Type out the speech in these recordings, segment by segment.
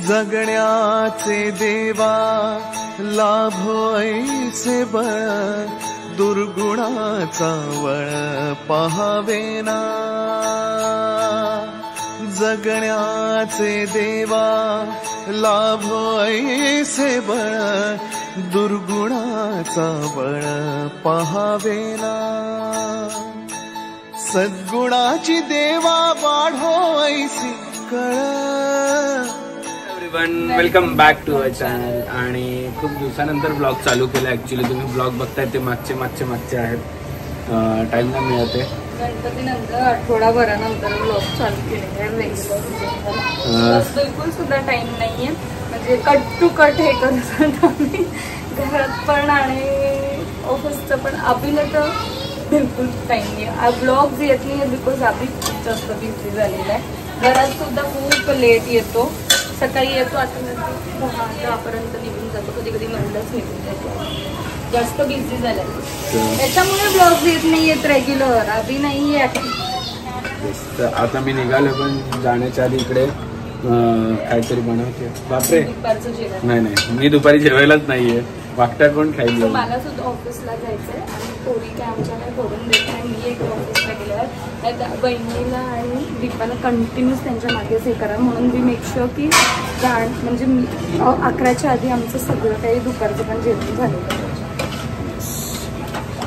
जगण्याचे देवा लाभो ऐसे बळ दुर्गुणाचा वळ पहावेना जगण्याचे देवा लाभो ऐसे बळ दुर्गुणाचा बळ पहावेना सद्गुणाची देवा वाढो ऐसी कळ welcome back to our channel आणि खूप दिवसानंतर ब्लॉग चालू केला ऍक्च्युली तुम्ही ब्लॉग बघताय ते मागचे आहेत टाइम नाही मिळते गणपतीनंतर आठवडाभरानंतर ब्लॉग चालू केलेले आहे बिलकुल सुद्धा टाइम नाहीये म्हणजे कट टू कट हे करत आम्ही घरात पण आणि ऑफिसचं पण अभिला तर बिलकुल टाइम नाही ब्लॉग येत नाही बिकॉज अभि खूप जास्त बिझी झालेला आहे घरात सुद्धा खूप लेट येतो सकाळी येतो आता 10-10पर्यंत निघून जातो कधी कधी 9लाच निघून जातो जास्त बिझी झाला त्याच्यामुळे ब्लॉग येत नाही येत रेग्युलर अभि नाही आहे आता मी निघालो पण जाण्याच्या आधी इकडे काहीतरी बनवते बापरे नाही मी दुपारी जेवायलाच नाहीये वाकटा कोण खायला मला सुद्धा ऑफिसला जायचंय आणि पोरी काय आमच्याकडे करून देत नाही मी एक ऑफिसला गेल्यावर बहिणीला आणि दीपाला कंटिन्यूस त्यांच्या मागेच हे करा म्हणून मी मेक शुअर की म्हणजे 11च्या आधी आमचं सगळं काही दुपारचं पण जेवण झालेलं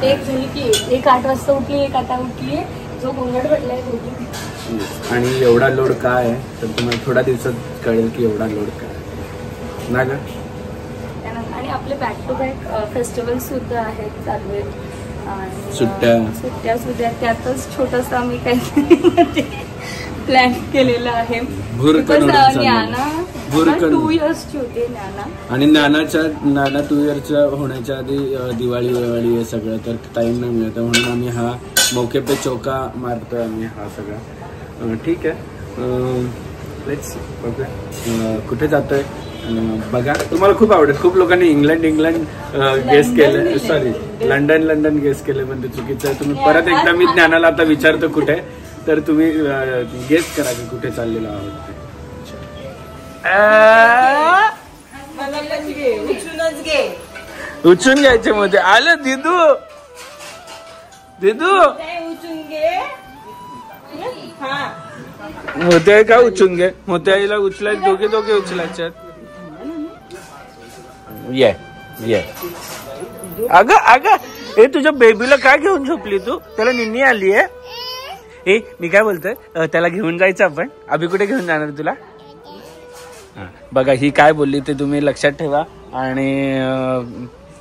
एक झाली की एक 8 वाजता उठली एक आता उठली जो गोंगट भेटलाय दोघी आणि एवढा लोड काय आहे तर तुम्हाला थोड्या दिवसात कळेल की एवढा लोड काय ना ग आणि आपले बॅक टू बॅक फेस्टिवल सुद्धा आहेत चालू आहेत सुट्ट्या सुद्धा त्यातच छोटस आम्ही काही प्लॅन केलेलं आहे 2 इयर्सची होती आणि नाना 2 इयर्सच्या होण्याच्या आधी दिवाळी आहे सगळं तर टाइम नाही मिळत म्हणून आम्ही हा मौके पे चौका मारतोय आम्ही हा सगळा ठीक आहे लेट्स कुठे जातोय बघा तुम्हाला खूप आवडेल खूप लोकांनी इंग्लंड गेस केलं सॉरी लंडन गेस केलं पण ते चुकीचं आहे तुम्ही परत एकदा मी ज्ञानाला आता विचारतो कुठे तर तुम्ही गेस करा की कुठे चाललेलो आहोत उचून घ्यायचे मध्ये आलं दिदू होते का उचून घे होते आईला उचलायचे दोघे उचलायचे ये अगं ए तुझ्या बेबीला काय घेऊन झोपली तू त्याला निन्नी आली आहे ए मी काय बोलतोय त्याला घेऊन जायचं आपण अभि कुठे घेऊन जाणार तुला बघा ही काय बोलली ते तुम्ही लक्षात ठेवा आणि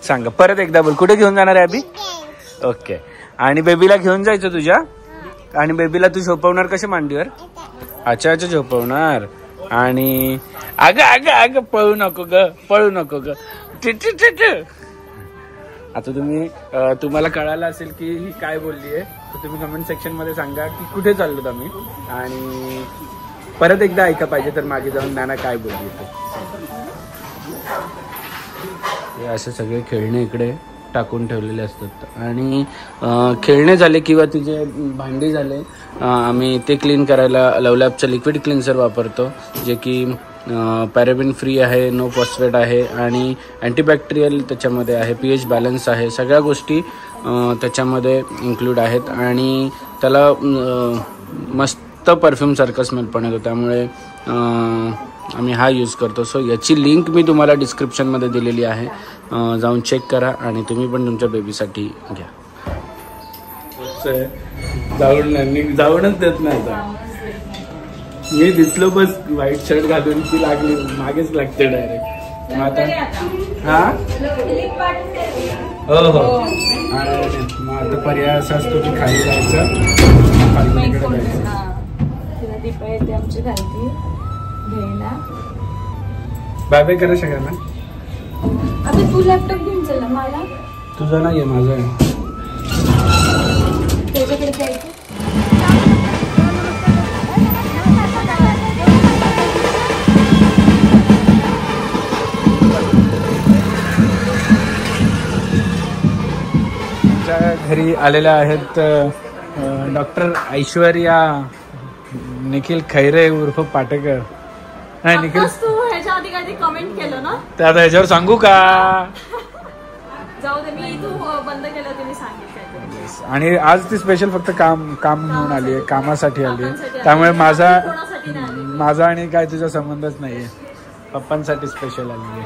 सांगा परत एकदा बोल कुठे घेऊन जाणार आहे अभि ओके आणि बेबीला घेऊन जायचं तुझ्या आणि बेबीला तू झोपवणार कसे मांडीवर अच्छा झोपवणार आणि अगं पळू नको ग आता तुम्हाला कळालं असेल की ही काय बोलली आहे तर तुम्ही कमेंट सेक्शन मध्ये सांगा की कुठे चाललो आम्ही आणि परत एकदा ऐका पाहिजे तर मागे जाऊन नाना काय बोलली ते असे सगळे खेळणे इकडे टाकून ठेवलेले असतात आणि खेळणे झाले किंवा तिचे भांडी झाले आम्ही ते क्लीन करायला लवलॅबचं लिक्विड क्लिन्सर वापरतो जे की पॅराबिन फ्री आहे नो फॉस्फेट आहे आणि अँटीबॅक्टेरियल त्याच्यामध्ये आहे pH बॅलन्स आहे सगळ्या गोष्टी त्याच्यामध्ये इन्क्लूड आहेत आणि त्याला मस्त परफ्यूमसारखं स्मेल पण येतो त्यामुळे आम्ही हा यूज करतो सो याची लिंक मी तुम्हाला डिस्क्रिप्शनमध्ये दिलेली आहे जाऊन चेक करा आणि तुम्ही पण तुमच्या बेबीसाठी घ्या जाऊनच देत नाही आता मी दिसलो बस व्हाईट शर्ट घालून ती लागली मागेच लागते डायरेक्ट मग आता हो मग आता पर्याय असा असतो की खाली जायचं दीपा येते आमची घालती घ्यायला बाय बाय करा सगळ्यांना अबे तू लॅपटॉप घेऊन चल ना मला तुझा नाहीये माझा आहे त्याच्याकडे जायचं घरी आलेल्या आहेत डॉक्टर ऐश्वर्या निखिल खैरे उर्फ पाटेकर नाही निखिल तू ह्याच्या आधी काहीतरी कमेंट केलं ना ते आता ह्याच्यावर सांगू का? जाऊ दे, मी तू बंद केलं तुम्ही सांगितलं काहीतरी. आणि आज ती स्पेशल फक्त काम घेऊन आली आहे, कामासाठी आली पप्पांसाठी आहे. त्यामुळे आली. कोणासाठी नाही आली. माझा आणि काय तुझा संबंधच नाहीये. पप्पांसाठी स्पेशल आली आहे.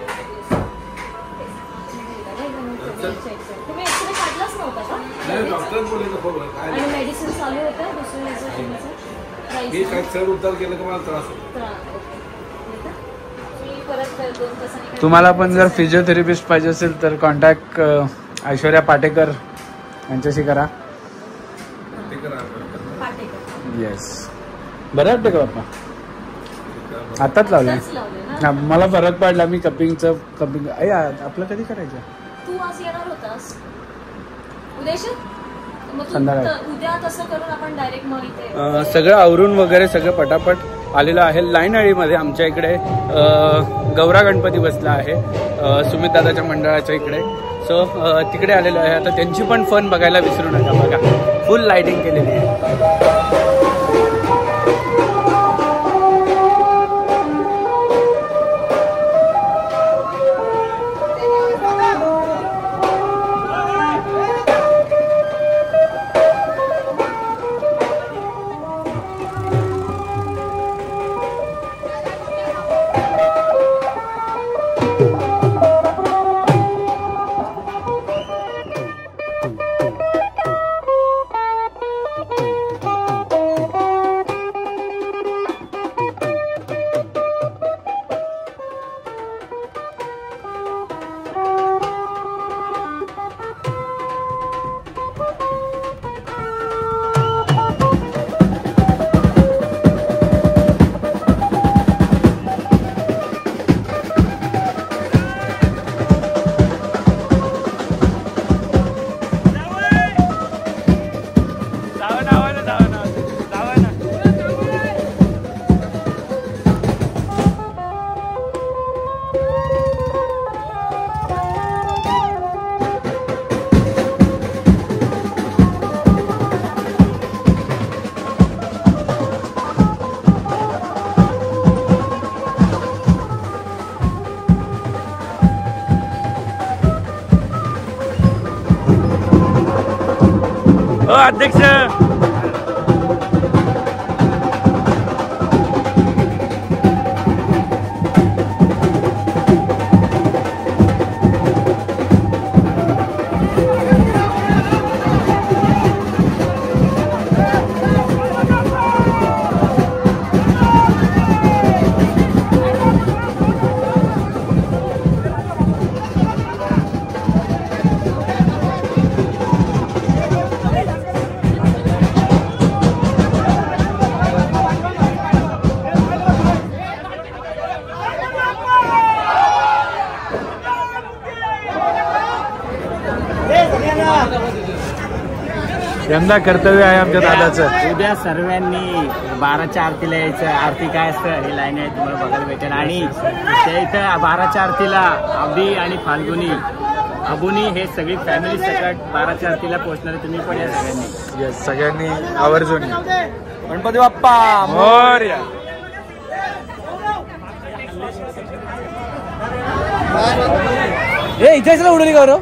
तुम्ही एक्सरे काढलाच नव्हता का? आणि मेडिसिन चालू होतं तुम्हाला पण जर फिजिओथेरपिस्ट पाहिजे असेल तर कॉन्टॅक्ट ऐश्वर्या पाटेकर यांच्याशी करा. येस, बरं वाटतं का बाप्पा? आताच लावलंय ना, मला फरक पडला. मी कपिंग आपलं कधी करायचं? तू आज येणार होतास उद्याशी, संध्याकाळी. उद्या तसं करून आपण डायरेक्ट मग इथे सगळं आवरून वगैरे सगळं पटापट आलेलं आहे. लाईनहळीमध्ये आमच्या इकडे गौरा गणपती बसला आहे सुमित दादाच्या मंडळाच्या इकडे. सो तिकडे आलेलो आहे. आता त्यांची पण फन बघायला विसरू नका. बघा, फुल लाइटिंग केलेली आहे. अध्यक्ष यंदा कर्तव्य आहे आमच्या दादाचं. उद्या सर्वांनी 12च्या आरतीला यायचं. आरती काय असतं हे लाईन आहे तुम्हाला बघायला भेटेल. आणि त्या इथं 12च्या आरतीला अबी आणि फाल्गुनी अबुनी हे सगळी फॅमिली सकट 12च्या आरतीला पोहोचणार. तुम्ही पण या सगळ्यांनी. येस, सगळ्यांनी आवर्जून गणपती बाप्पा मोरया. हे इथेच उडवली गौरव.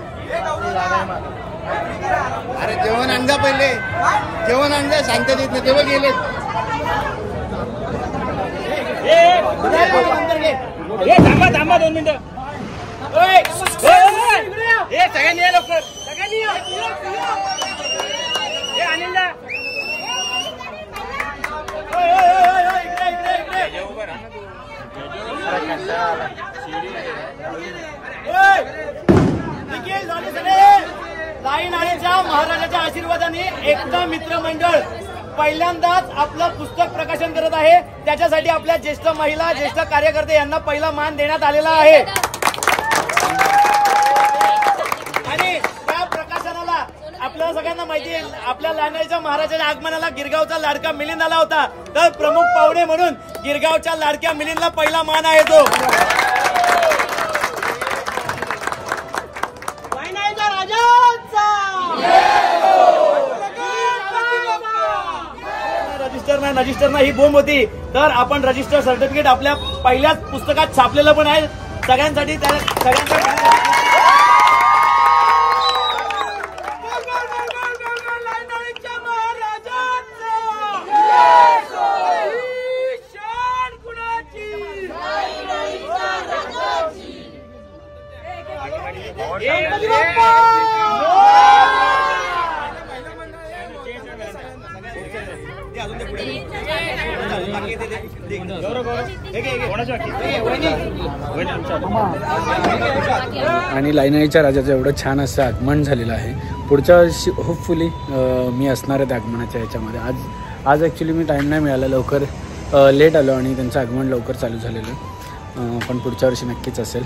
अरे जेवण आणजा, पहिले जेवण आणजा. सांगता येत नाही तेव्हा गेले. थांबा थांबा 2 मिनिटं. सगळ्यांनी या लवकर. सगळ्यांनी अनिल लाईन आणीच्या महाराजाच्या आशीर्वादाने एकता मित्र मंडळ पहिल्यांदाच आपलं पुस्तक प्रकाशन करत आहे. त्याच्यासाठी आपल्या ज्येष्ठ महिला, ज्येष्ठ कार्यकर्ते यांना पहिला मान देण्यात आलेला आहे. आणि त्या प्रकाशनाला आपल्याला सगळ्यांना माहिती आहे, आपल्या लाईनच्या महाराजाच्या आगमनाला गिरगावचा लाडका मिलिंद आला होता. तर प्रमुख पाहुणे म्हणून गिरगावच्या लाडक्या मिलिंदला पहिला मान आहे तो. रजिस्टर नाही रजिस्टर नाही ही बोंब होती. तर आपण रजिस्टर सर्टिफिकेट आपल्या पहिल्याच पुस्तकात छापलेलं पण आहे सगळ्यांसाठी. आणि लाईनाईच्या राजाचं एवढं छान असं आगमन झालेलं आहे. पुढच्या वर्षी होपफुली मी असणार आहे त्या आगमनाच्या ह्याच्यामध्ये. आज ॲक्च्युली मी टाईम नाही मिळाला, लवकर लेट आलो आणि त्यांचं आगमन लवकर चालू झालेलं. पण पुढच्या वर्षी नक्कीच असेल.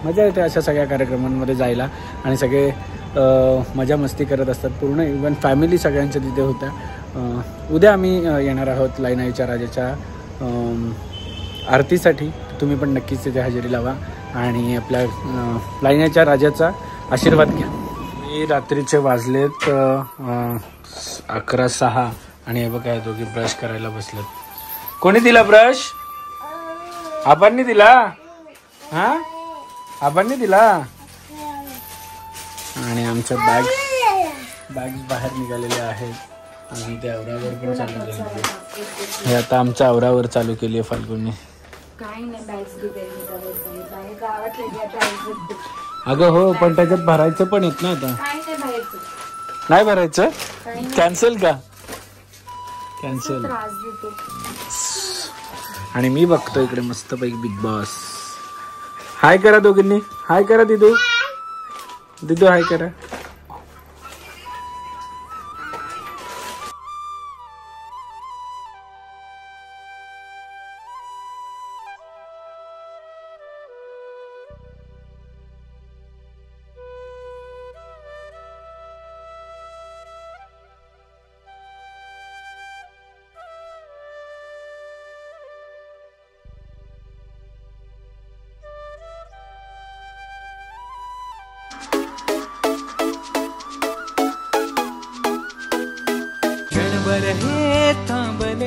मजा येते अशा सगळ्या कार्यक्रमांमध्ये जायला आणि सगळे मजा मस्ती करत असतात. पूर्ण इव्हन फॅमिली सगळ्यांच्या तिथे होत्या. उद्या आम्ही येणार आहोत लाईनाईच्या राजाच्या आरतीसाठी. तुम्ही पण नक्कीच तिथे हजेरी लावा आणि आपल्या लाईनाईच्या राजाचा आशीर्वाद घ्या. मी रात्रीचे वाजलेत 11:06 आणि हे बघा दोघी ब्रश करायला बसलेत. कोणी दिला ब्रश? आपणनी दिला? हां आपणनी दिला. आणि आमच्या बॅग्स बाहेर निघालेल्या आहेत आणि ते आवरावर पण चालू झाले. हे आता आमच्या आवरावर चालू केली आहे फाल्गुनी. अगं हो, पण त्याच्यात भरायचं पण येत ना आता. नाही भरायचं? कॅन्सल का? कॅन्सल. आणि मी बघतो इकडे मस्तपैकी बिग बॉस. हाय करा दोघींनी. हाय करा दिदू. दिदू हाय करा. हे थांबले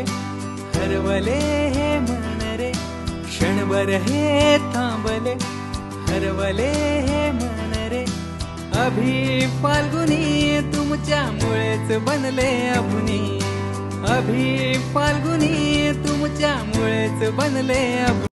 हरवले हे मन रे. क्षणभर हे थांबले हरवले हे मन रे. अभि फाल्गुनी तुमच्यामुळेच बनले अभुनी. अभि फाल्गुनी तुमच्यामुळेच बनले अभुनी.